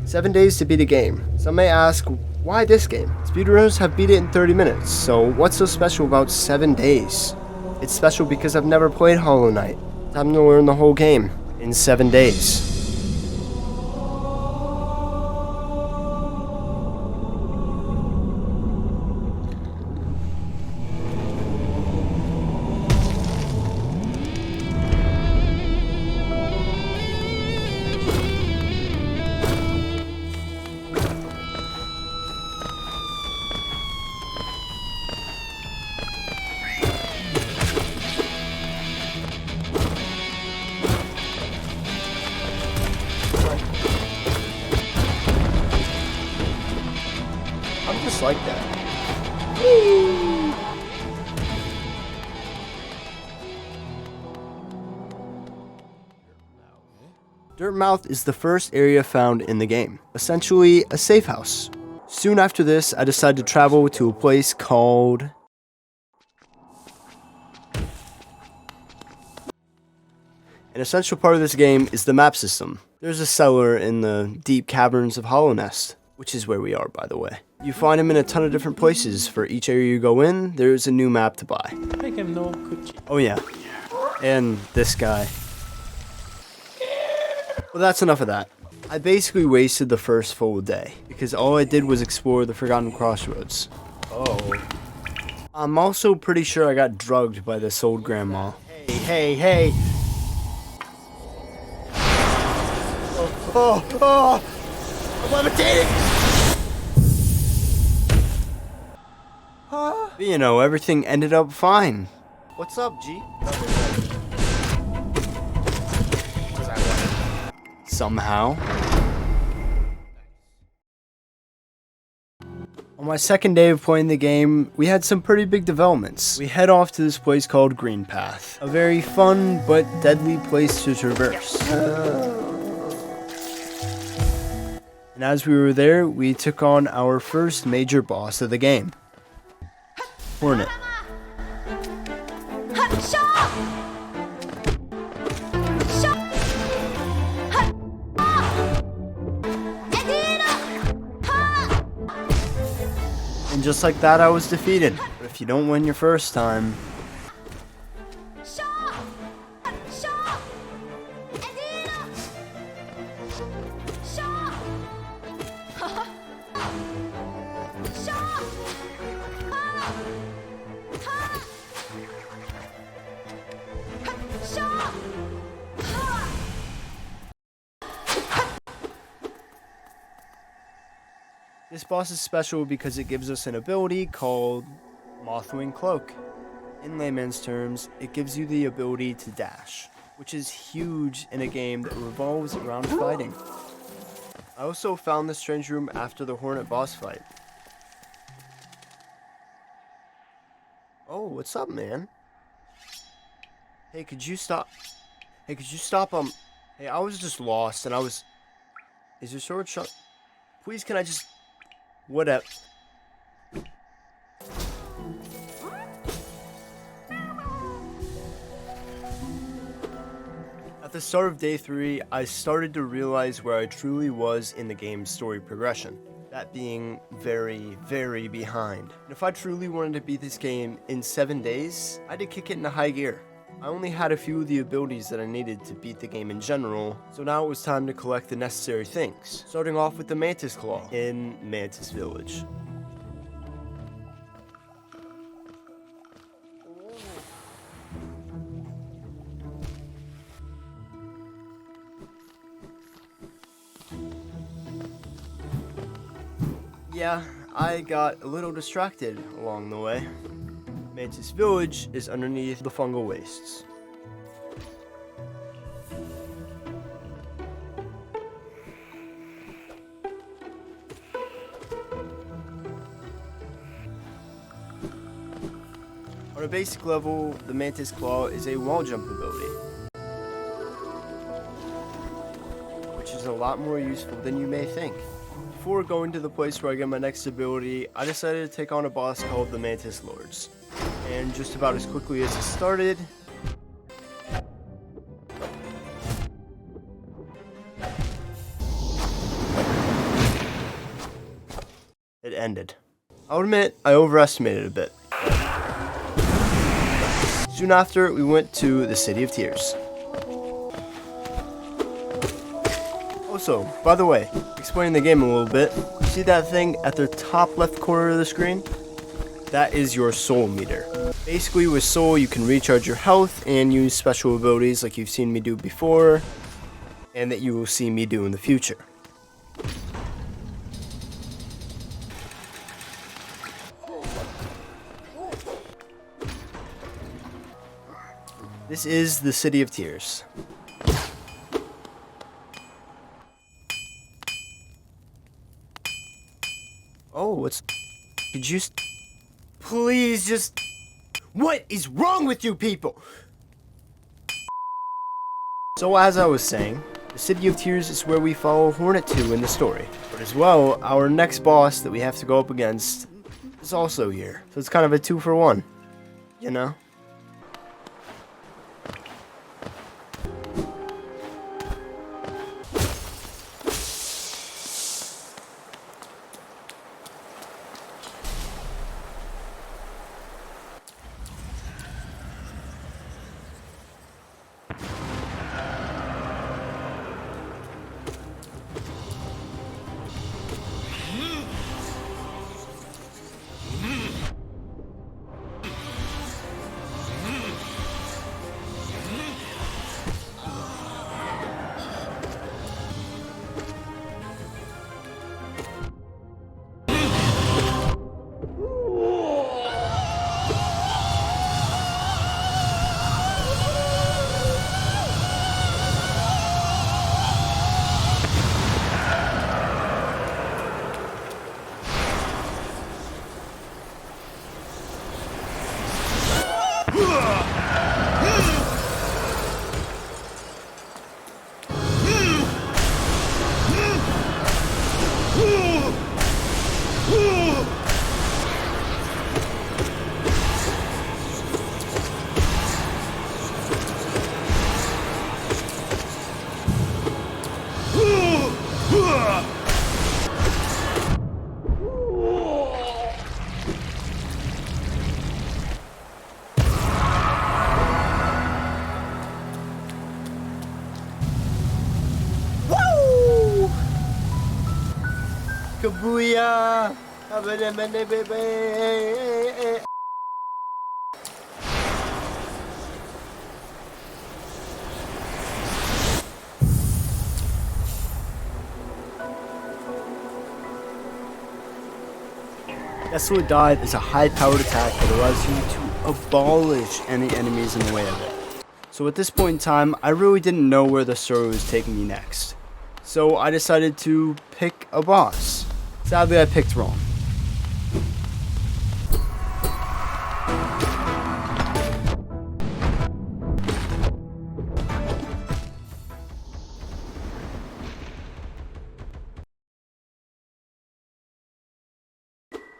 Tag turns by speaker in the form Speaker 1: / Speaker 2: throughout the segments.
Speaker 1: 7 days to beat a game. Some may ask, why this game? Speedrunners have beat it in 30 minutes, so what's so special about 7 days? It's special because I've never played Hollow Knight. Time to learn the whole game in 7 days. I'm just like that. Whee! Dirtmouth is the first area found in the game, essentially a safe house. Soon after this, I decided to travel to a place called... An essential part of this game is the map system. There's a cellar in the deep caverns of Hollow Nest, which is where we are, by the way. You find them in a ton of different places. For each area you go in, there's a new map to buy. Oh yeah, and this guy. Well, that's enough of that. I basically wasted the first full day, because all I did was explore the Forgotten Crossroads. Oh. I'm also pretty sure I got drugged by this old grandma. Hey. Oh, I'm levitating! But you know, everything ended up fine. What's up, G? Somehow. On my second day of playing the game, we had some pretty big developments. We head off to this place called Green Path, a very fun but deadly place to traverse. And as we were there, we took on our first major boss of the game, Hornet. And just like that, I was defeated. But if you don't win your first time... This boss is special because it gives us an ability called Mothwing Cloak. In layman's terms, it gives you the ability to dash, which is huge in a game that revolves around fighting. I also found the strange room after the Hornet boss fight. Oh, what's up, man? Hey, could you stop? Hey, I was just lost and Is your sword shut? Please, can I just... Whatever. At the start of day 3, I started to realize where I truly was in the game's story progression. That being very, very behind. And if I truly wanted to beat this game in 7 days, I had to kick it into high gear. I only had a few of the abilities that I needed to beat the game in general, so now it was time to collect the necessary things. Starting off with the Mantis Claw in Mantis Village. Yeah, I got a little distracted along the way. Mantis Village is underneath the fungal wastes. On a basic level, the Mantis Claw is a wall jump ability, which is a lot more useful than you may think. Before going to the place where I get my next ability, I decided to take on a boss called the Mantis Lords. And just about as quickly as it started, it ended. I'll admit, I overestimated a bit. Soon after, we went to the City of Tears. Also, by the way, explaining the game a little bit, see that thing at the top left corner of the screen? That is your soul meter. Basically, with soul, you can recharge your health and use special abilities like you've seen me do before, and that you will see me do in the future. This is the City of Tears. Oh, what's... Could you just... Please just... What is wrong with you people? So as I was saying, the City of Tears is where we follow Hornet 2 in the story. But as well, our next boss that we have to go up against is also here. So it's kind of a 2-for-1, you know? Kabuya! Desolate Dive is a high-powered attack that allows you to abolish any enemies in the way of it. So at this point in time, I really didn't know where the story was taking me next. So I decided to pick a boss. Sadly, I picked wrong.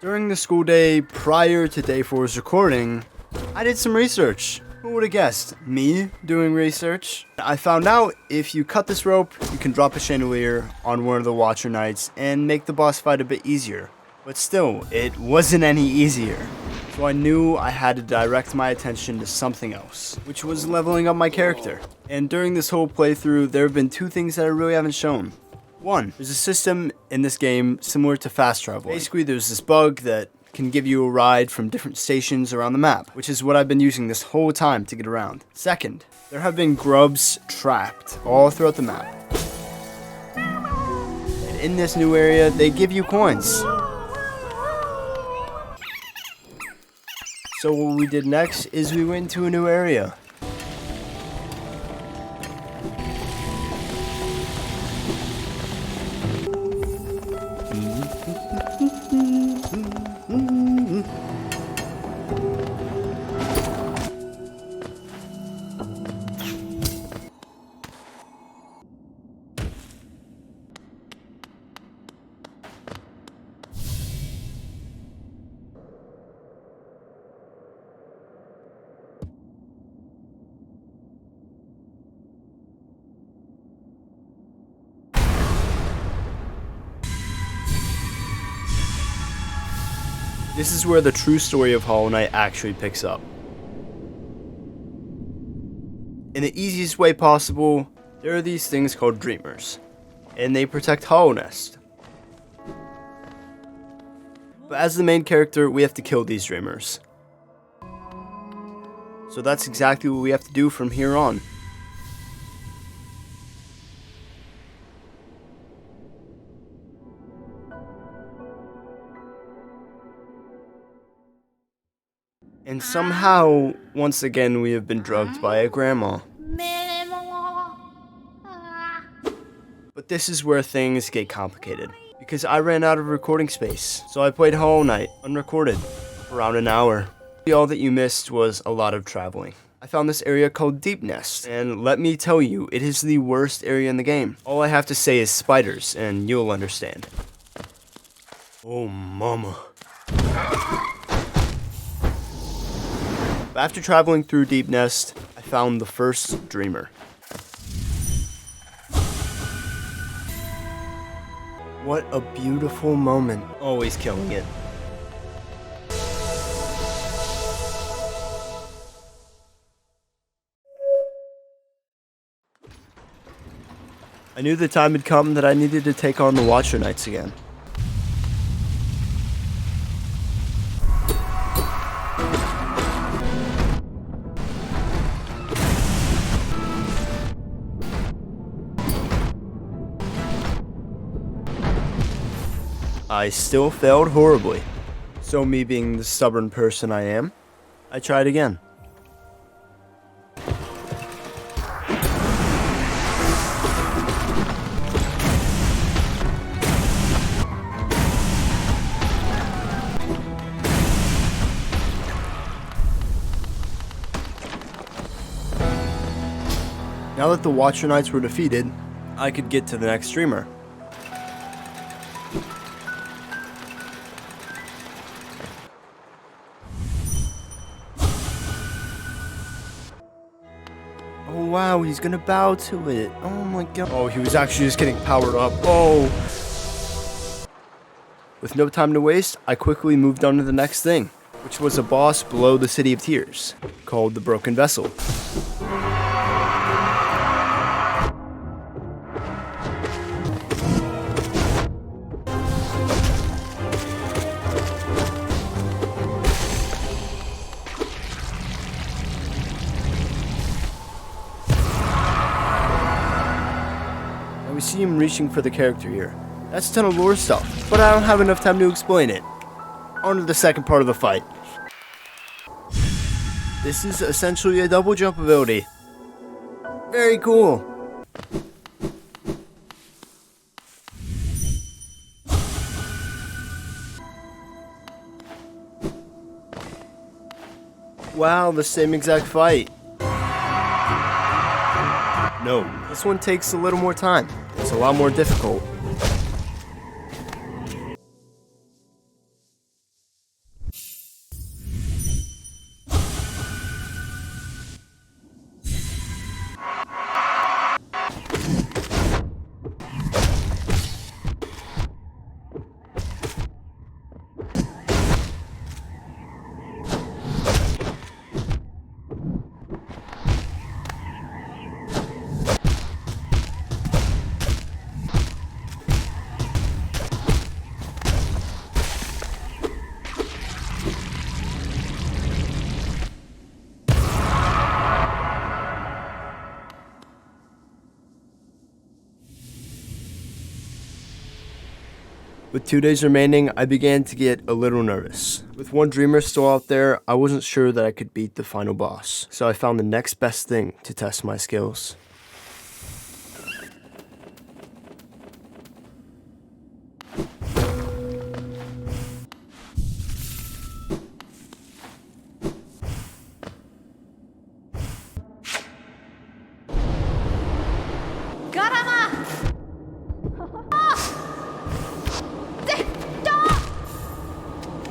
Speaker 1: During the school day prior to day 4's recording, I did some research. Who would have guessed? Me doing research? I found out if you cut this rope, you can drop a chandelier on one of the Watcher Knights and make the boss fight a bit easier. But still, it wasn't any easier. So I knew I had to direct my attention to something else, which was leveling up my character. And during this whole playthrough, there have been two things that I really haven't shown. One, there's a system in this game similar to fast travel. Basically, there's this bug that can give you a ride from different stations around the map, which is what I've been using this whole time to get around. Second, there have been grubs trapped all throughout the map. And in this new area, they give you coins. So what we did next is we went to a new area. This is where the true story of Hollow Knight actually picks up. In the easiest way possible, there are these things called Dreamers, and they protect Hallownest. But as the main character, we have to kill these Dreamers. So that's exactly what we have to do from here on. And somehow, once again, we have been drugged by a grandma. But this is where things get complicated, because I ran out of recording space, so I played Hollow Knight, unrecorded, for around an hour. All that you missed was a lot of traveling. I found this area called Deepnest, and let me tell you, it is the worst area in the game. All I have to say is spiders, and you'll understand. Oh, mama. After traveling through Deepnest, I found the first Dreamer. What a beautiful moment. Always killing it. I knew the time had come that I needed to take on the Watcher Knights again. I still failed horribly. So me being the stubborn person I am, I tried again. Now that the Watcher Knights were defeated, I could get to the next Dreamer. Oh wow, he's gonna bow to it. Oh my god. Oh, he was actually just getting powered up. Oh. With no time to waste, I quickly moved on to the next thing, which was a boss below the City of Tears, called the Broken Vessel. We see him reaching for the character here. That's a ton of lore stuff, but I don't have enough time to explain it. On to the second part of the fight. This is essentially a double jump ability. Very cool. Wow, the same exact fight. No, this one takes a little more time. It's a lot more difficult. With 2 days remaining, I began to get a little nervous. With one Dreamer still out there, I wasn't sure that I could beat the final boss, so I found the next best thing to test my skills.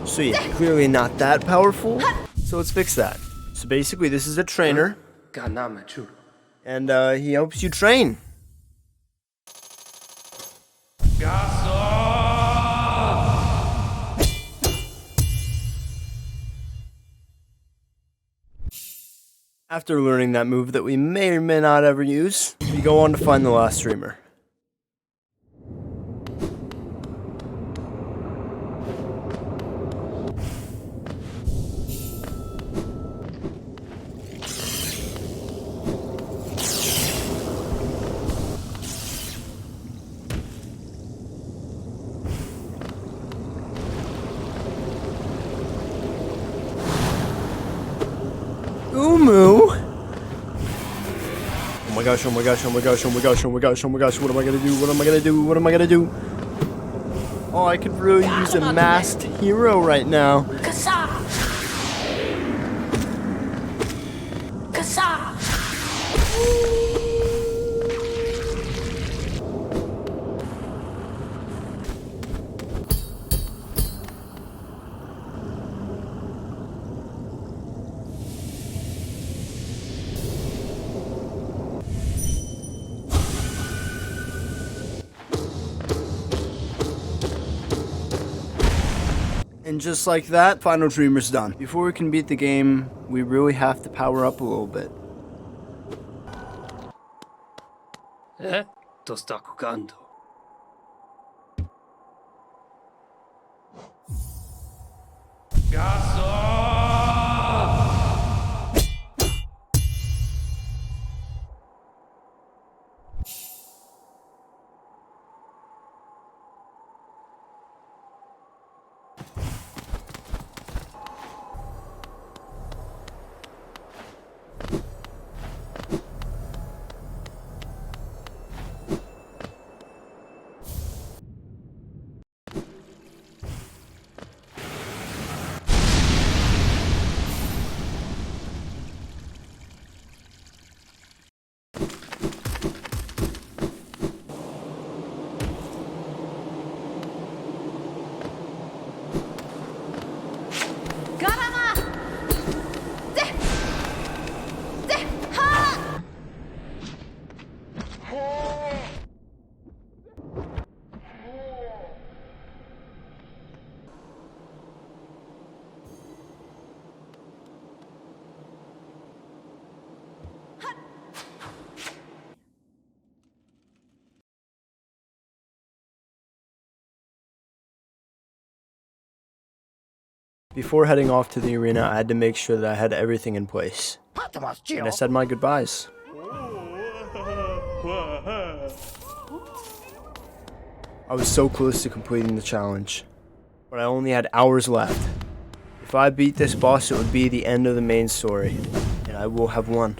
Speaker 1: So yeah, clearly not that powerful, so let's fix that. So basically this is a trainer, and he helps you train. After learning that move that we may or may not ever use, we go on to find the last streamer. Umu! Oh my gosh, oh my gosh, oh my gosh, oh my gosh, oh my gosh, oh my gosh, what am I gonna do? What am I gonna do? What am I gonna do? Oh, I could really use a masked hero right now.
Speaker 2: Kasa! Kasa!
Speaker 1: And just like that, Final Dreamer's done. Before we can beat the game, we really have to power up a little bit.
Speaker 3: To sta jugando.
Speaker 1: Before heading off to the arena, I had to make sure that I had everything in place. And I said my goodbyes. I was so close to completing the challenge, but I only had hours left. If I beat this boss, it would be the end of the main story, and I will have won.